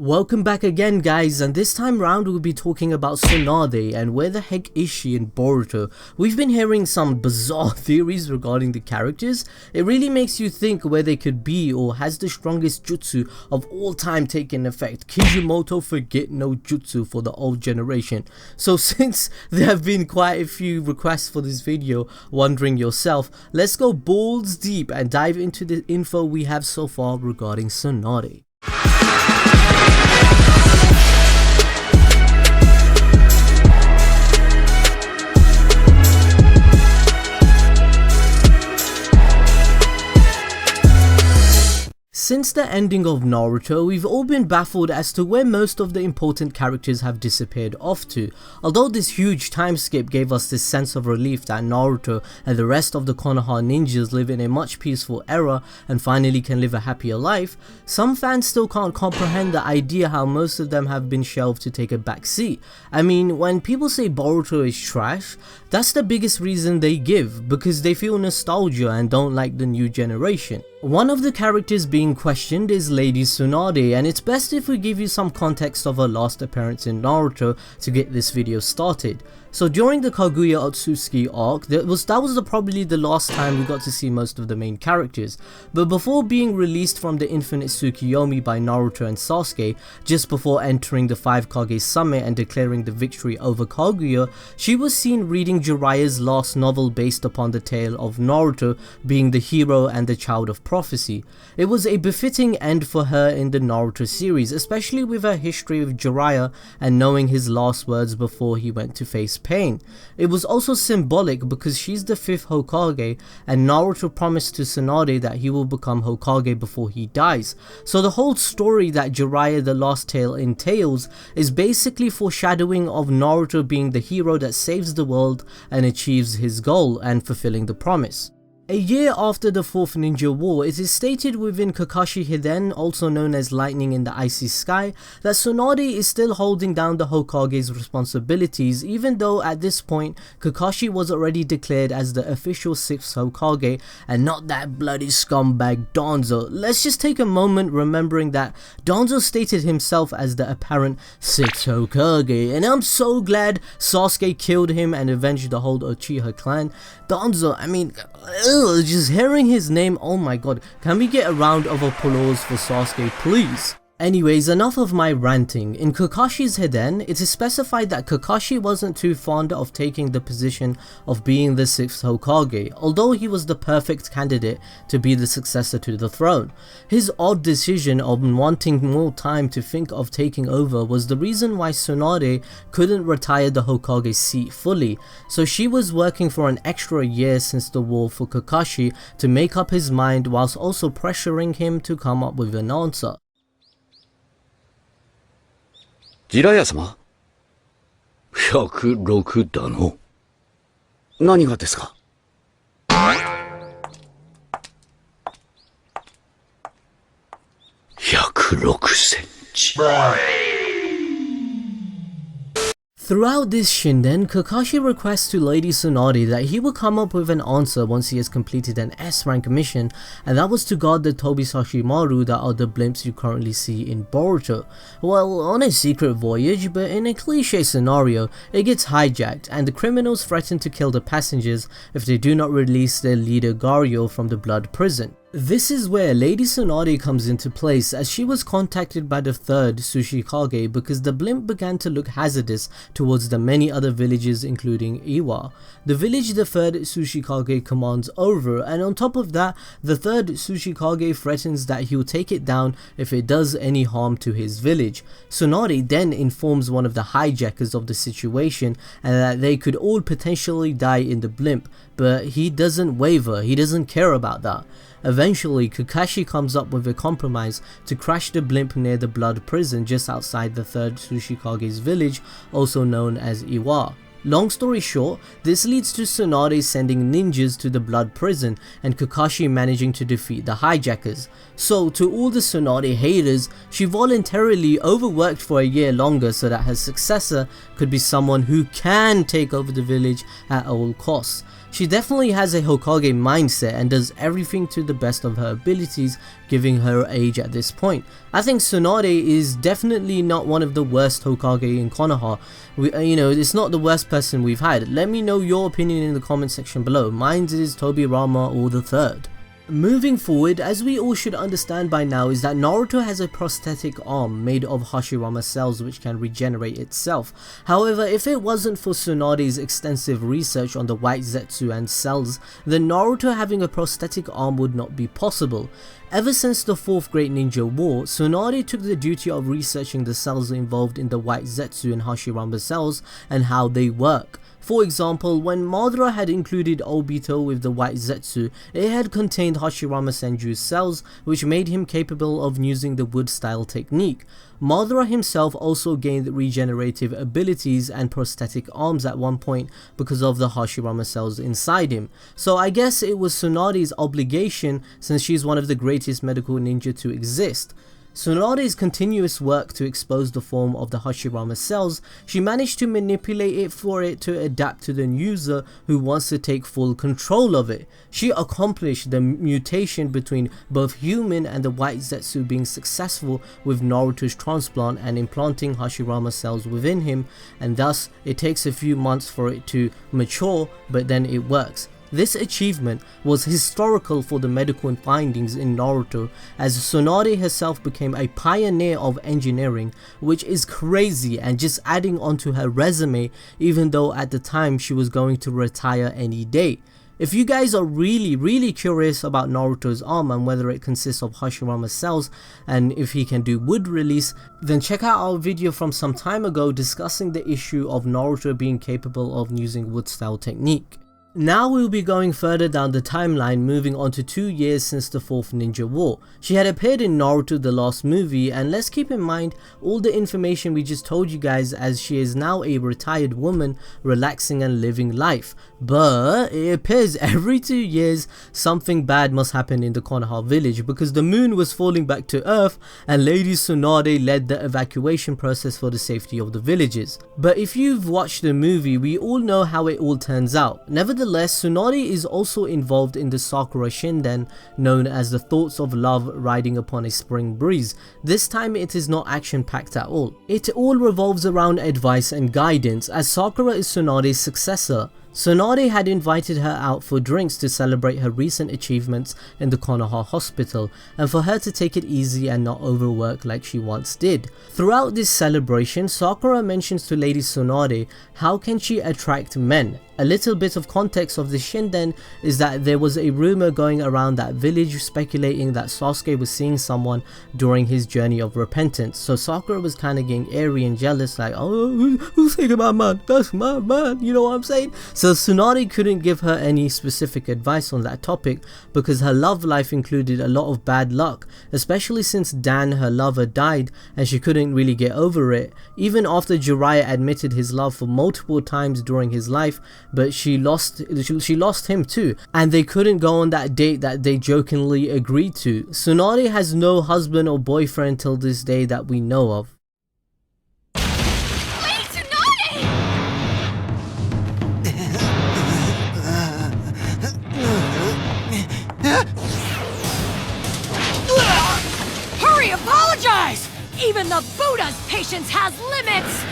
Welcome back again guys, and this time round we'll be talking about Tsunade and where the heck is she in Boruto. We've been hearing some bizarre theories regarding the characters. It really makes you think where they could be, or has the strongest jutsu of all time taken effect. Kijimoto forget no jutsu for the old generation. So since there have been quite a few requests for this video, wondering yourself, let's go balls deep and dive into the info we have so far regarding Tsunade. Since the ending of Naruto, we've all been baffled as to where most of the important characters have disappeared off to. Although this huge time skip gave us this sense of relief that Naruto and the rest of the Konoha ninjas live in a much peaceful era and finally can live a happier life, some fans still can't comprehend the idea how most of them have been shelved to take a back seat. I mean, when people say Boruto is trash, that's the biggest reason they give, because they feel nostalgia and don't like the new generation. One of the characters being questioned is Lady Tsunade, and it's best if we give you some context of her last appearance in Naruto to get this video started. So during the Kaguya Otsutsuki arc, that was probably the last time we got to see most of the main characters. But before being released from the Infinite Tsukiyomi by Naruto and Sasuke, just before entering the 5 Kage summit and declaring the victory over Kaguya, she was seen reading Jiraiya's last novel based upon the tale of Naruto being the hero and the child of prophecy. It was a befitting end for her in the Naruto series, especially with her history with Jiraiya and knowing his last words before he went to face pain. It was also symbolic because she's the 5th Hokage and Naruto promised to Tsunade that he will become Hokage before he dies. So the whole story that Jiraiya the Last Tale entails is basically foreshadowing of Naruto being the hero that saves the world and achieves his goal and fulfilling the promise. A year after the 4th Ninja War, it is stated within Kakashi Hiden, also known as Lightning in the Icy Sky, that Tsunade is still holding down the Hokage's responsibilities, even though at this point Kakashi was already declared as the official 6th Hokage and not that bloody scumbag Danzo. Let's just take a moment remembering that Danzo stated himself as the apparent 6th Hokage, and I'm so glad Sasuke killed him and avenged the whole Uchiha clan. Danzo, I mean, just hearing his name, oh my god, can we get a round of applause for Sasuke please? Anyways, enough of my ranting. In Kakashi's Hiden, it is specified that Kakashi wasn't too fond of taking the position of being the 6th Hokage, although he was the perfect candidate to be the successor to the throne. His odd decision of wanting more time to think of taking over was the reason why Tsunade couldn't retire the Hokage seat fully, so she was working for an extra year since the war for Kakashi to make up his mind, whilst also pressuring him to come up with an answer. ジラヤ様 ?106 だの。何がですか ?106 センチ。Throughout this shinden, Kakashi requests to Lady Tsunade that he will come up with an answer once he has completed an S-rank mission, and that was to guard the Tobisashi Maru that are the blimps you currently see in Boruto. Well, on a secret voyage, but in a cliche scenario, it gets hijacked and the criminals threaten to kill the passengers if they do not release their leader Garyo from the blood prison. This is where Lady Tsunade comes into place, as she was contacted by the 3rd Tsuchikage because the blimp began to look hazardous towards the many other villages including Iwa, the village the 3rd Tsuchikage commands over, and on top of that, the 3rd Tsuchikage threatens that he will take it down if it does any harm to his village. Tsunade then informs one of the hijackers of the situation and that they could all potentially die in the blimp, but he doesn't waver, he doesn't care about that. Eventually, Kakashi comes up with a compromise to crash the blimp near the blood prison just outside the 3rd Tsuchikage's village, also known as Iwa. Long story short, this leads to Tsunade sending ninjas to the blood prison and Kakashi managing to defeat the hijackers. So to all the Tsunade haters, she voluntarily overworked for a year longer so that her successor could be someone who can take over the village at all costs. She definitely has a Hokage mindset and does everything to the best of her abilities, given her age at this point. I think Tsunade is definitely not one of the worst Hokage in Konoha. It's not the worst person we've had. Let me know your opinion in the comment section below. Mine is Tobirama or the Third. Moving forward, as we all should understand by now, is that Naruto has a prosthetic arm made of Hashirama cells which can regenerate itself. However, if it wasn't for Tsunade's extensive research on the white Zetsu and cells, then Naruto having a prosthetic arm would not be possible. Ever since the 4th Great Ninja War, Tsunade took the duty of researching the cells involved in the white Zetsu and Hashirama cells and how they work. For example, when Madara had included Obito with the white Zetsu, it had contained Hashirama Senju's cells, which made him capable of using the wood style technique. Madara himself also gained regenerative abilities and prosthetic arms at one point because of the Hashirama cells inside him. So I guess it was Tsunade's obligation, since she's one of the greatest medical ninja to exist. Tsunade's continuous work to expose the form of the Hashirama cells, she managed to manipulate it for it to adapt to the user who wants to take full control of it. She accomplished the mutation between both human and the white Zetsu being successful with Naruto's transplant and implanting Hashirama cells within him, and thus it takes a few months for it to mature, but then it works. This achievement was historical for the medical findings in Naruto, as Tsunade herself became a pioneer of engineering, which is crazy and just adding onto her resume, even though at the time she was going to retire any day. If you guys are really curious about Naruto's arm and whether it consists of Hashirama cells and if he can do wood release, then check out our video from some time ago discussing the issue of Naruto being capable of using wood style technique. Now we'll be going further down the timeline, moving on to 2 years since the 4th Ninja War. She had appeared in Naruto the last movie, and let's keep in mind all the information we just told you guys, as she is now a retired woman relaxing and living life. But it appears every 2 years something bad must happen in the Konoha village, because the moon was falling back to earth and Lady Tsunade led the evacuation process for the safety of the villagers. But if you've watched the movie, we all know how it all turns out. Nevertheless, Tsunade is also involved in the Sakura Shinden, known as the thoughts of love riding upon a spring breeze. This time it is not action packed at all. It all revolves around advice and guidance, as Sakura is Tsunade's successor. Tsunade had invited her out for drinks to celebrate her recent achievements in the Konoha hospital, and for her to take it easy and not overwork like she once did. Throughout this celebration, Sakura mentions to Lady Tsunade how can she attract men. A little bit of context of the Shinden is that there was a rumor going around that village speculating that Sasuke was seeing someone during his journey of repentance. So Sakura was kind of getting airy and jealous, like, oh, who's thinking my man? That's my man, you know what I'm saying? So Tsunade couldn't give her any specific advice on that topic because her love life included a lot of bad luck, especially since Dan, her lover, died and she couldn't really get over it. Even after Jiraiya admitted his love for multiple times during his life, but she lost him too, and they couldn't go on that date that they jokingly agreed to. Tsunade has no husband or boyfriend till this day that we know of. Lady Tsunade! Hurry, apologize! Even the Buddha's patience has limits!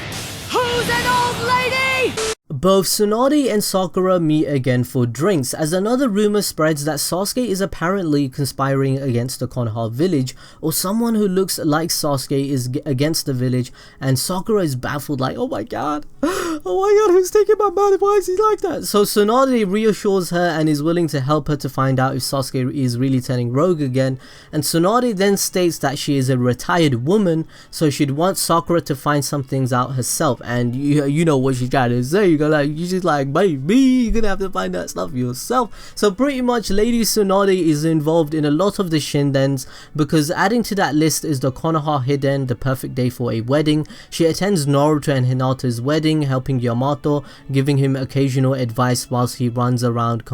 Who's an old lady? Both Tsunade and Sakura meet again for drinks, as another rumor spreads that Sasuke is apparently conspiring against the Konoha village, or someone who looks like Sasuke is against the village, and Sakura is baffled, like, oh my god, who's taking my man? Why is he like that? So Tsunade reassures her and is willing to help her to find out if Sasuke is really turning rogue again, and Tsunade then states that she is a retired woman, so she'd want Sakura to find some things out herself, and you know what she's trying to say. You just like, baby, you're gonna have to find that stuff yourself. So pretty much Lady Tsunade is involved in a lot of the Shindens, because adding to that list is the Konoha Hiden, the perfect day for a wedding. She attends Naruto and Hinata's wedding, helping Yamato, giving him occasional advice whilst he runs around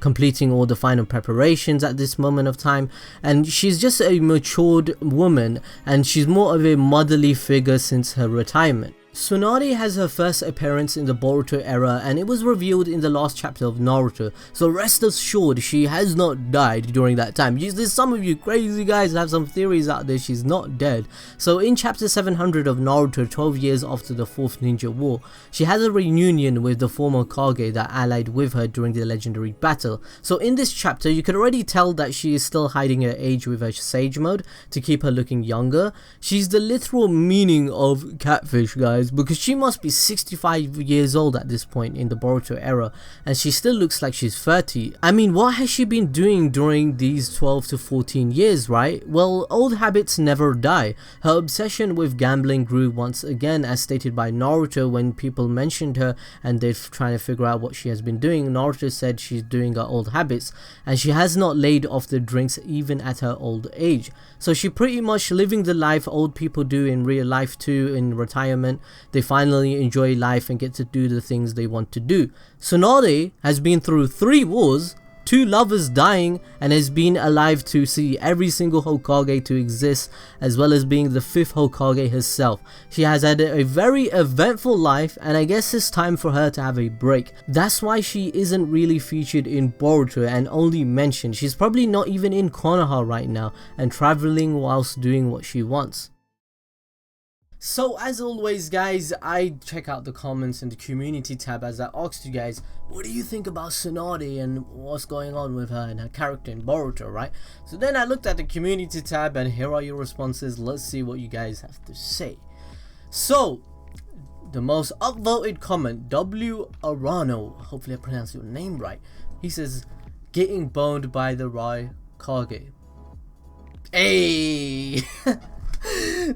completing all the final preparations at this moment of time. And she's just a matured woman, and she's more of a motherly figure since her retirement. Tsunade has her first appearance in the Boruto era, and it was revealed in the last chapter of Naruto, so rest assured she has not died during that time. There's some of you crazy guys have some theories out there she's not dead. So in chapter 700 of Naruto, 12 years after the 4th Ninja War, she has a reunion with the former Kage that allied with her during the legendary battle. So in this chapter you could already tell that she is still hiding her age with her Sage mode to keep her looking younger. She's the literal meaning of catfish, guys, because she must be 65 years old at this point in the Boruto era, and she still looks like she's 30. I mean, what has she been doing during these 12 to 14 years, right? Well, old habits never die. Her obsession with gambling grew once again, as stated by Naruto when people mentioned her and they're trying to figure out what she has been doing. Naruto said she's doing her old habits, and she has not laid off the drinks even at her old age. So she pretty much living the life old people do in real life too, in retirement. They finally enjoy life and get to do the things they want to do. Tsunade has been through 3 wars, 2 lovers dying, and has been alive to see every single Hokage to exist, as well as being the 5th Hokage herself. She has had a very eventful life, and I guess it's time for her to have a break. That's why she isn't really featured in Boruto and only mentioned. She's probably not even in Konoha right now and traveling whilst doing what she wants. So as always guys, I check out the comments in the community tab as I asked you guys, what do you think about Tsunade and what's going on with her and her character in Boruto, right? So then I looked at the community tab and here are your responses. Let's see what you guys have to say. So the most upvoted comment, W Arano, hopefully I pronounced your name right. He says, getting boned by the Rai Kage. Hey!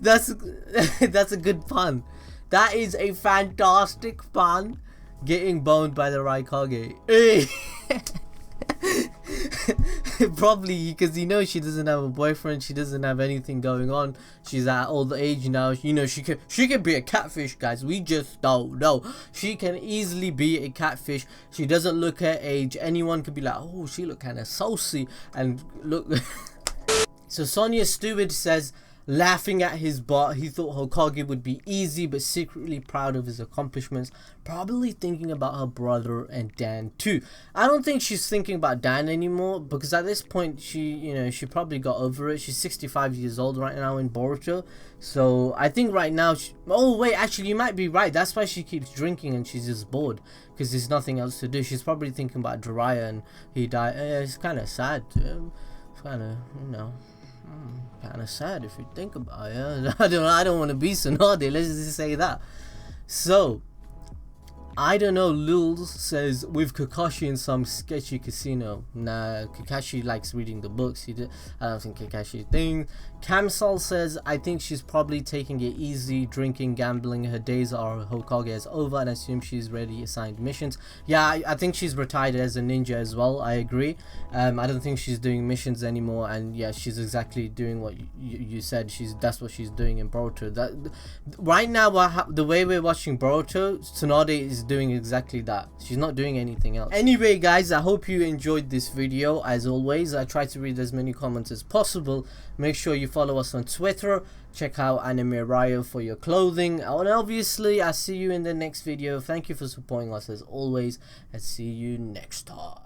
That's a good pun. That is a fantastic pun. Getting boned by the Raikage. Hey. Probably because you know she doesn't have a boyfriend, she doesn't have anything going on, she's at old age now. You know, she can be a catfish, guys. We just don't know. She can easily be a catfish. She doesn't look her age. Anyone could be like, oh, she look kind of saucy and look. So Sonia Stewart says, laughing at his butt, he thought Hokage would be easy but secretly proud of his accomplishments, probably thinking about her brother and Dan too. I don't think she's thinking about Dan anymore, because at this point she probably got over it. She's 65 years old right now in Boruto, so I think right now oh wait, actually you might be right. That's why she keeps drinking and she's just bored because there's nothing else to do. She's probably thinking about Jiraiya and he died. It's kind of sad too. It's kind of, you know, kind of sad if you think about it. I don't want to be Tsunade, let's just say that. So I don't know, Lul says, with Kakashi in some sketchy casino. Nah, Kakashi likes reading the books. I don't think Kakashi thing. Kamsal says, I think she's probably taking it easy, drinking, gambling. Her days are Hokage is over and I assume she's already assigned missions. Yeah, I think she's retired as a ninja as well. I agree. I don't think she's doing missions anymore, and yeah, she's exactly doing what you said. That's what she's doing in Boruto. Right now, the way we're watching Boruto, Tsunade is doing exactly that. She's not doing anything else. Anyway guys, I hope you enjoyed this video. As always, I try to read as many comments as possible. Make sure you follow us on Twitter, check out Anime Rio for your clothing, and obviously I'll see you in the next video. Thank you for supporting us as always, and see you next time.